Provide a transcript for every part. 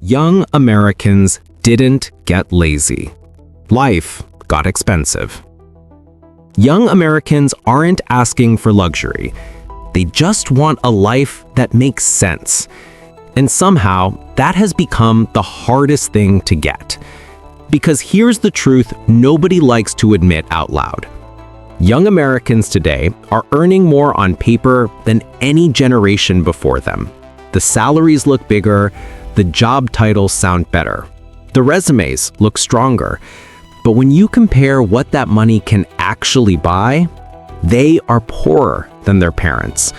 Young Americans didn't get lazy. Life got expensive. Young Americans aren't asking for luxury. They just want a life that makes sense. And somehow, that has become the hardest thing to get. Because here's the truth nobody likes to admit out loud. Young Americans today are earning more on paper than any generation before them. The salaries look bigger, the job titles sound better, the resumes look stronger. But when you compare what that money can actually buy, they are poorer than their parents.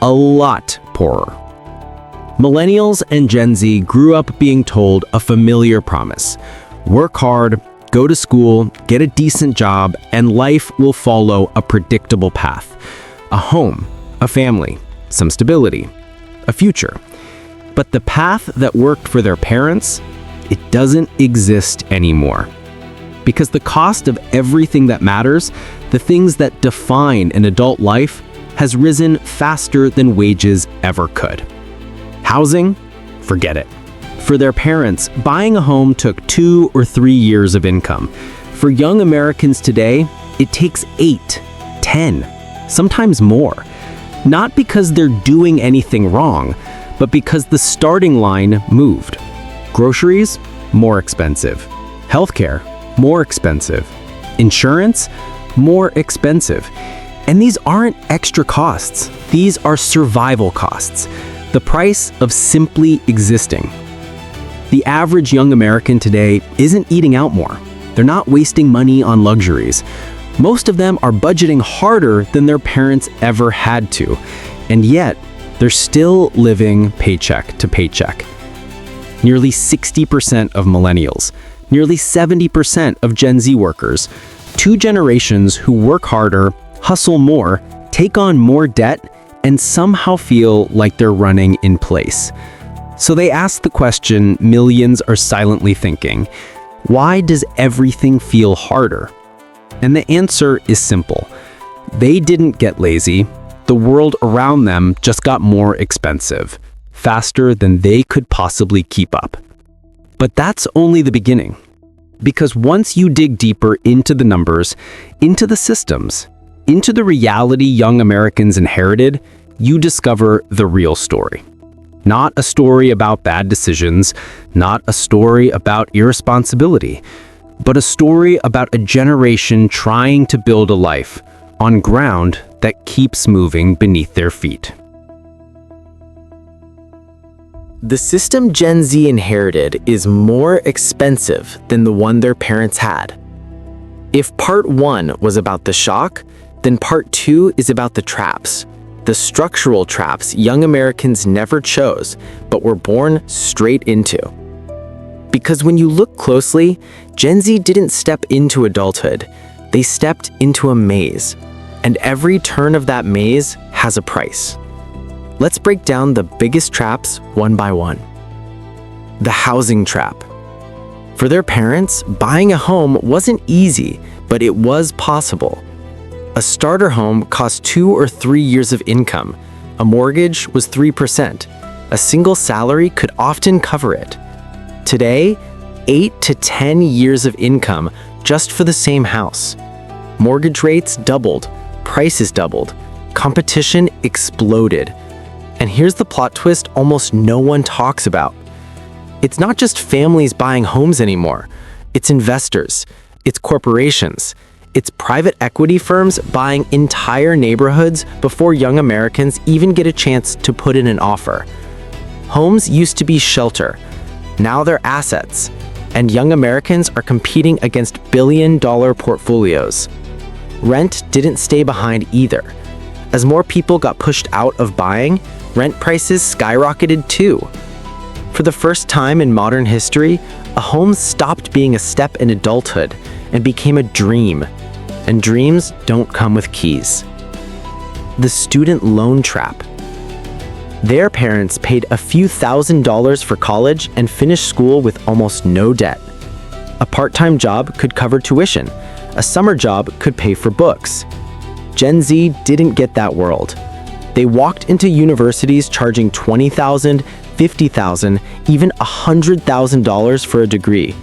A lot poorer. Millennials and Gen Z grew up being told a familiar promise. Work hard, go to school, get a decent job, and life will follow a predictable path. A home, a family, some stability, a future. But the path that worked for their parents, it doesn't exist anymore. Because the cost of everything that matters, the things that define an adult life, has risen faster than wages ever could. Housing? Forget it. For their parents, buying a home took 2 or 3 years of income. For young Americans today, it takes 8, 10, sometimes more. Not because they're doing anything wrong, but because the starting line moved. Groceries? More expensive. Healthcare? More expensive. Insurance? More expensive. And these aren't extra costs. These are survival costs. The price of simply existing. The average young American today isn't eating out more. They're not wasting money on luxuries. Most of them are budgeting harder than their parents ever had to. And yet, they're still living paycheck to paycheck. Nearly 60% of millennials, nearly 70% of Gen Z workers, 2 generations who work harder, hustle more, take on more debt, and somehow feel like they're running in place. So they ask the question millions are silently thinking, why does everything feel harder? And the answer is simple. They didn't get lazy. The world around them just got more expensive, faster than they could possibly keep up. But that's only the beginning. Because once you dig deeper into the numbers, into the systems, into the reality young Americans inherited, you discover the real story. Not a story about bad decisions, not a story about irresponsibility, but a story about a generation trying to build a life on ground that keeps moving beneath their feet. The system Gen Z inherited is more expensive than the one their parents had. If part 1 was about the shock, then part 2 is about the traps. The structural traps young Americans never chose, but were born straight into. Because when you look closely, Gen Z didn't step into adulthood. They stepped into a maze. And every turn of that maze has a price. Let's break down the biggest traps one by one. The housing trap. For their parents, buying a home wasn't easy, but it was possible. A starter home cost 2 or 3 years of income. A mortgage was 3%. A single salary could often cover it. Today, 8 to 10 years of income just for the same house. Mortgage rates doubled, prices doubled, competition exploded. And here's the plot twist almost no one talks about. It's not just families buying homes anymore. It's investors, it's corporations, it's private equity firms buying entire neighborhoods before young Americans even get a chance to put in an offer. Homes used to be shelter. Now they're assets. And young Americans are competing against billion-dollar portfolios. Rent didn't stay behind either. As more people got pushed out of buying, rent prices skyrocketed too. For the first time in modern history, a home stopped being a step in adulthood and became a dream. And dreams don't come with keys. The student loan trap. Their parents paid a few $1,000s for college and finished school with almost no debt. A part-time job could cover tuition. A summer job could pay for books. Gen Z didn't get that world. They walked into universities charging $20,000, $50,000, even $100,000 for a degree.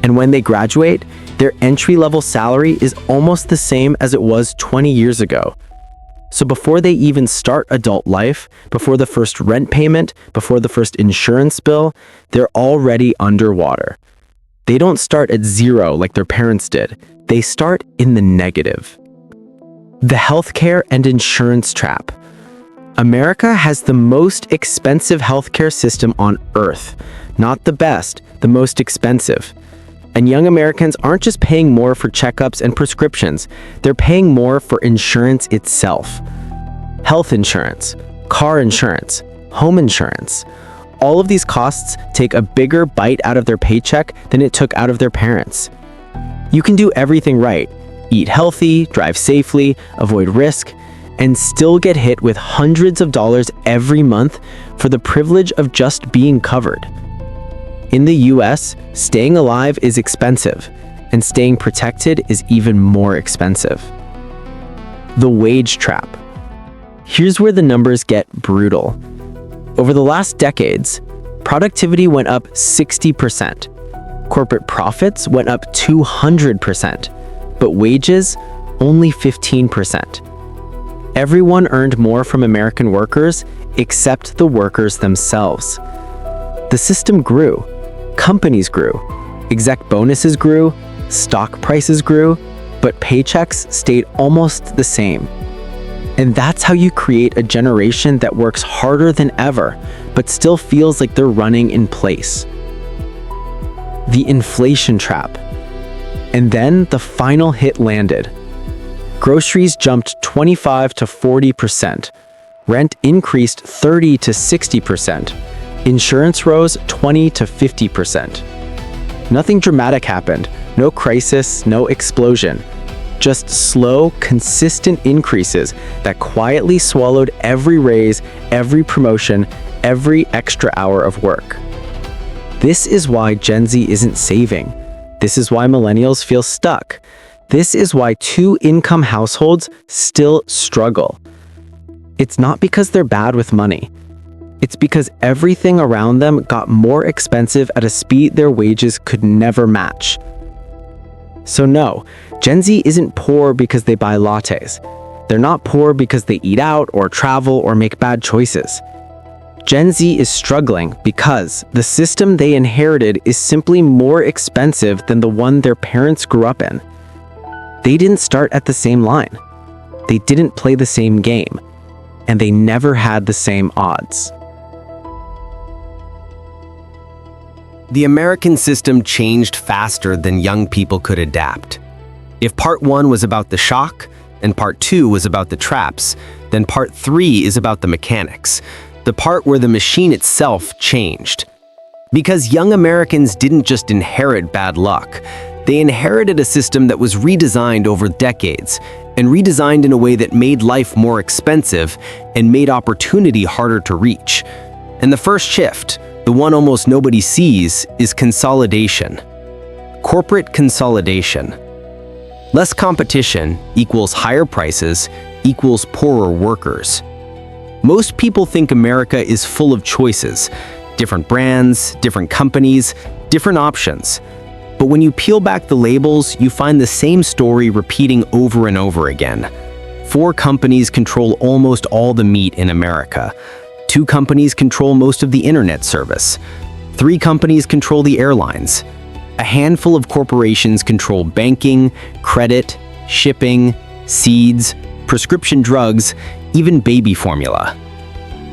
And when they graduate, their entry-level salary is almost the same as it was 20 years ago. So before they even start adult life, before the first rent payment, before the first insurance bill, they're already underwater. They don't start at zero like their parents did. They start in the negative. The healthcare and insurance trap. America has the most expensive healthcare system on Earth. Not the best, the most expensive. And young Americans aren't just paying more for checkups and prescriptions, they're paying more for insurance itself. Health insurance, car insurance, home insurance. All of these costs take a bigger bite out of their paycheck than it took out of their parents. You can do everything right, eat healthy, drive safely, avoid risk, and still get hit with hundreds of dollars every month for the privilege of just being covered. In the US, staying alive is expensive, and staying protected is even more expensive. The wage trap. Here's where the numbers get brutal. Over the last decades, productivity went up 60%. Corporate profits went up 200%, but wages only 15%. Everyone earned more from American workers except the workers themselves. The system grew. Companies grew, exec bonuses grew, stock prices grew, but paychecks stayed almost the same. And that's how you create a generation that works harder than ever, but still feels like they're running in place. The inflation trap. And then the final hit landed. Groceries jumped 25 to 40%. Rent increased 30 to 60%. Insurance rose 20 to 50%. Nothing dramatic happened, no crisis, no explosion. Just slow, consistent increases that quietly swallowed every raise, every promotion, every extra hour of work. This is why Gen Z isn't saving. This is why millennials feel stuck. This is why two-income households still struggle. It's not because they're bad with money. It's because everything around them got more expensive at a speed their wages could never match. So no, Gen Z isn't poor because they buy lattes. They're not poor because they eat out or travel or make bad choices. Gen Z is struggling because the system they inherited is simply more expensive than the one their parents grew up in. They didn't start at the same line. They didn't play the same game. And they never had the same odds. The American system changed faster than young people could adapt. If part 1 was about the shock, and part 2 was about the traps, then part 3 is about the mechanics, the part where the machine itself changed. Because young Americans didn't just inherit bad luck, they inherited a system that was redesigned over decades, and redesigned in a way that made life more expensive and made opportunity harder to reach. And the first shift, the one almost nobody sees, is consolidation. Corporate consolidation. Less competition equals higher prices equals poorer workers. Most people think America is full of choices, different brands, different companies, different options. But when you peel back the labels, you find the same story repeating over and over again. 4 companies control almost all the meat in America. 2 companies control most of the internet service. 3 companies control the airlines. A handful of corporations control banking, credit, shipping, seeds, prescription drugs, even baby formula.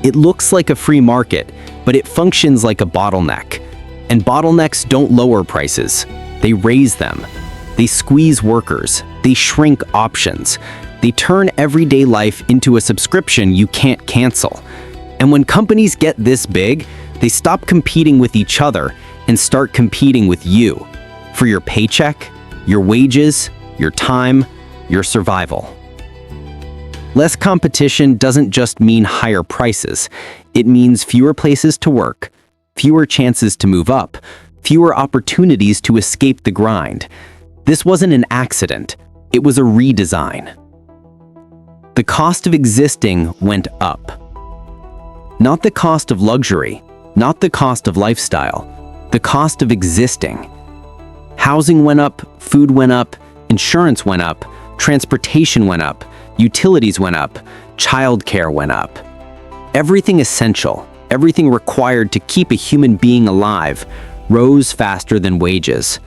It looks like a free market, but it functions like a bottleneck. And bottlenecks don't lower prices. They raise them. They squeeze workers. They shrink options. They turn everyday life into a subscription you can't cancel. And when companies get this big, they stop competing with each other and start competing with you for your paycheck, your wages, your time, your survival. Less competition doesn't just mean higher prices. It means fewer places to work, fewer chances to move up, fewer opportunities to escape the grind. This wasn't an accident. It was a redesign. The cost of existing went up. Not the cost of luxury, not the cost of lifestyle, the cost of existing. Housing went up, food went up, insurance went up, transportation went up, utilities went up, childcare went up. Everything essential, everything required to keep a human being alive, rose faster than wages.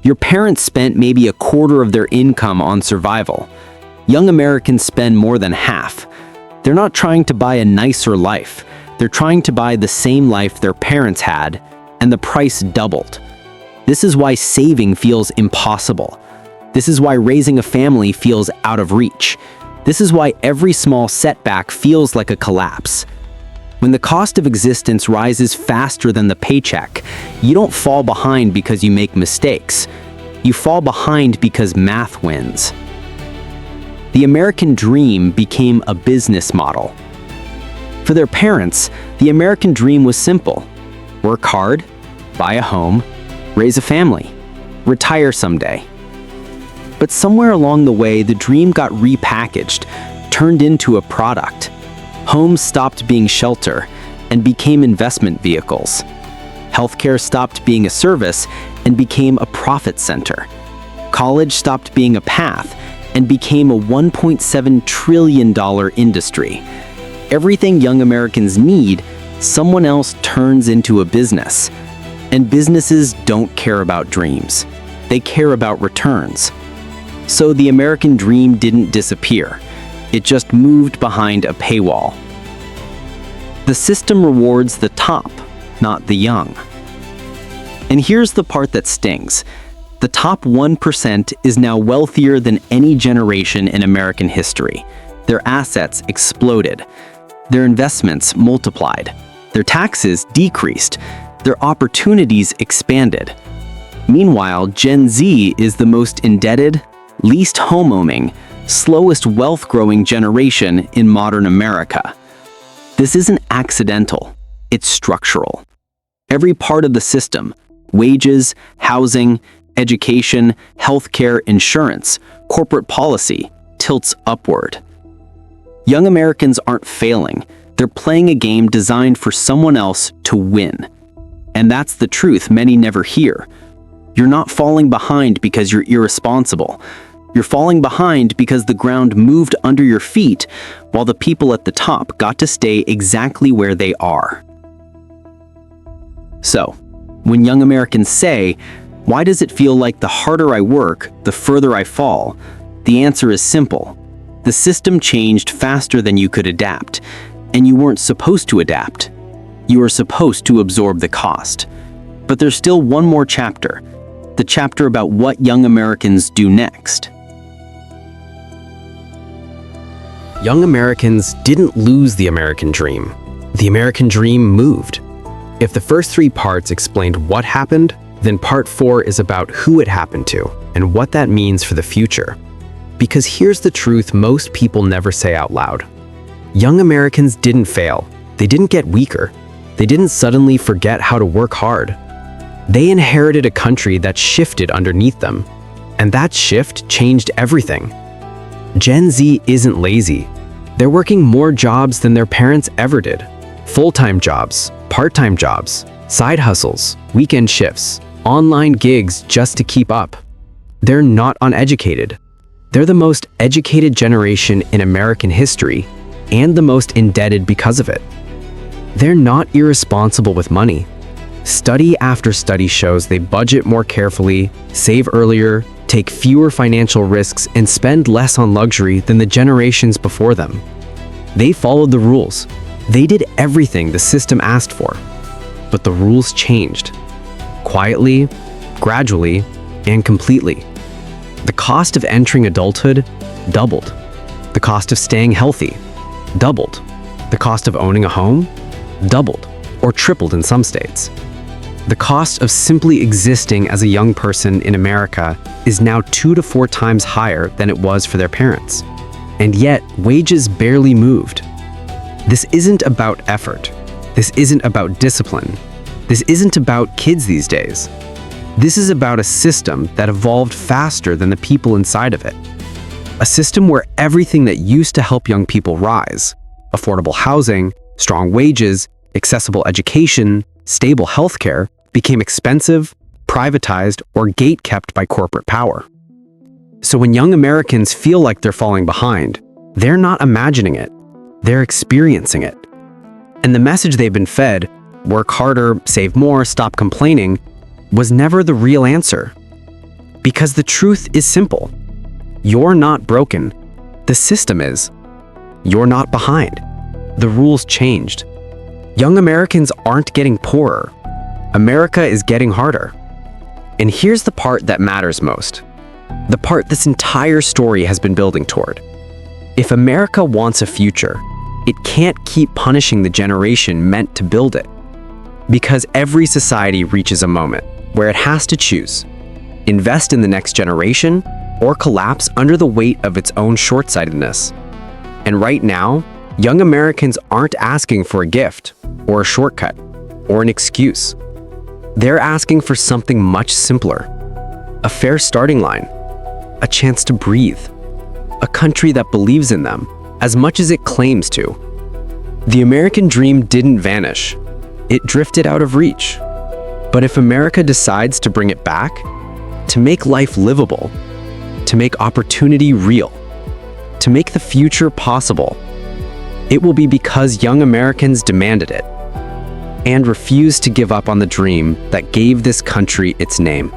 Your parents spent maybe a quarter of their income on survival. Young Americans spend more than half. They're not trying to buy a nicer life. They're trying to buy the same life their parents had, and the price doubled. This is why saving feels impossible. This is why raising a family feels out of reach. This is why every small setback feels like a collapse. When the cost of existence rises faster than the paycheck, you don't fall behind because you make mistakes. You fall behind because math wins. The American dream became a business model. For their parents, the American dream was simple: work hard, buy a home, raise a family, retire someday. But somewhere along the way, the dream got repackaged, turned into a product. Homes stopped being shelter and became investment vehicles. Healthcare stopped being a service and became a profit center. College stopped being a path and became a $1.7 trillion industry. Everything young Americans need, someone else turns into a business. And businesses don't care about dreams. They care about returns. So the American dream didn't disappear. It just moved behind a paywall. The system rewards the top, not the young. And here's the part that stings. The top 1% is now wealthier than any generation in American history. Their assets exploded. Their investments multiplied. Their taxes decreased. Their opportunities expanded. Meanwhile, Gen Z is the most indebted, least home-owning, slowest wealth-growing generation in modern America. This isn't accidental, it's structural. Every part of the system, wages, housing, education, healthcare, insurance, corporate policy, tilts upward. Young Americans aren't failing, they're playing a game designed for someone else to win. And that's the truth many never hear. You're not falling behind because you're irresponsible. You're falling behind because the ground moved under your feet while the people at the top got to stay exactly where they are. So, when young Americans say, "Why does it feel like the harder I work, the further I fall?" the answer is simple. The system changed faster than you could adapt, and you weren't supposed to adapt. You were supposed to absorb the cost. But there's still one more chapter, the chapter about what young Americans do next. Young Americans didn't lose the American dream. The American dream moved. If the first 3 parts explained what happened, then part 4 is about who it happened to and what that means for the future. Because here's the truth most people never say out loud. Young Americans didn't fail. They didn't get weaker. They didn't suddenly forget how to work hard. They inherited a country that shifted underneath them. And that shift changed everything. Gen Z isn't lazy. They're working more jobs than their parents ever did. Full-time jobs, part-time jobs, side hustles, weekend shifts, online gigs just to keep up. They're not uneducated. They're the most educated generation in American history, and the most indebted because of it. They're not irresponsible with money. Study after study shows they budget more carefully, save earlier, take fewer financial risks, and spend less on luxury than the generations before them. They followed the rules. They did everything the system asked for. But the rules changed. Quietly, gradually, and completely. The cost of entering adulthood doubled. The cost of staying healthy doubled. The cost of owning a home doubled, or tripled in some states. The cost of simply existing as a young person in America is now 2 to 4 times higher than it was for their parents. And yet, wages barely moved. This isn't about effort. This isn't about discipline. This isn't about kids these days. This is about a system that evolved faster than the people inside of it. A system where everything that used to help young people rise, affordable housing, strong wages, Accessible education, stable healthcare became expensive, privatized, or gate-kept by corporate power. So when young Americans feel like they're falling behind, they're not imagining it, they're experiencing it. And the message they've been fed, work harder, save more, stop complaining, was never the real answer. Because the truth is simple. You're not broken. The system is. You're not behind. The rules changed. Young Americans aren't getting poorer. America is getting harder. And here's the part that matters most. The part this entire story has been building toward. If America wants a future, it can't keep punishing the generation meant to build it. Because every society reaches a moment where it has to choose: invest in the next generation or collapse under the weight of its own short-sightedness. And right now, young Americans aren't asking for a gift or a shortcut or an excuse. They're asking for something much simpler: a fair starting line, a chance to breathe, a country that believes in them as much as it claims to. The American dream didn't vanish. It drifted out of reach. But if America decides to bring it back, to make life livable, to make opportunity real, to make the future possible, it will be because young Americans demanded it and refused to give up on the dream that gave this country its name.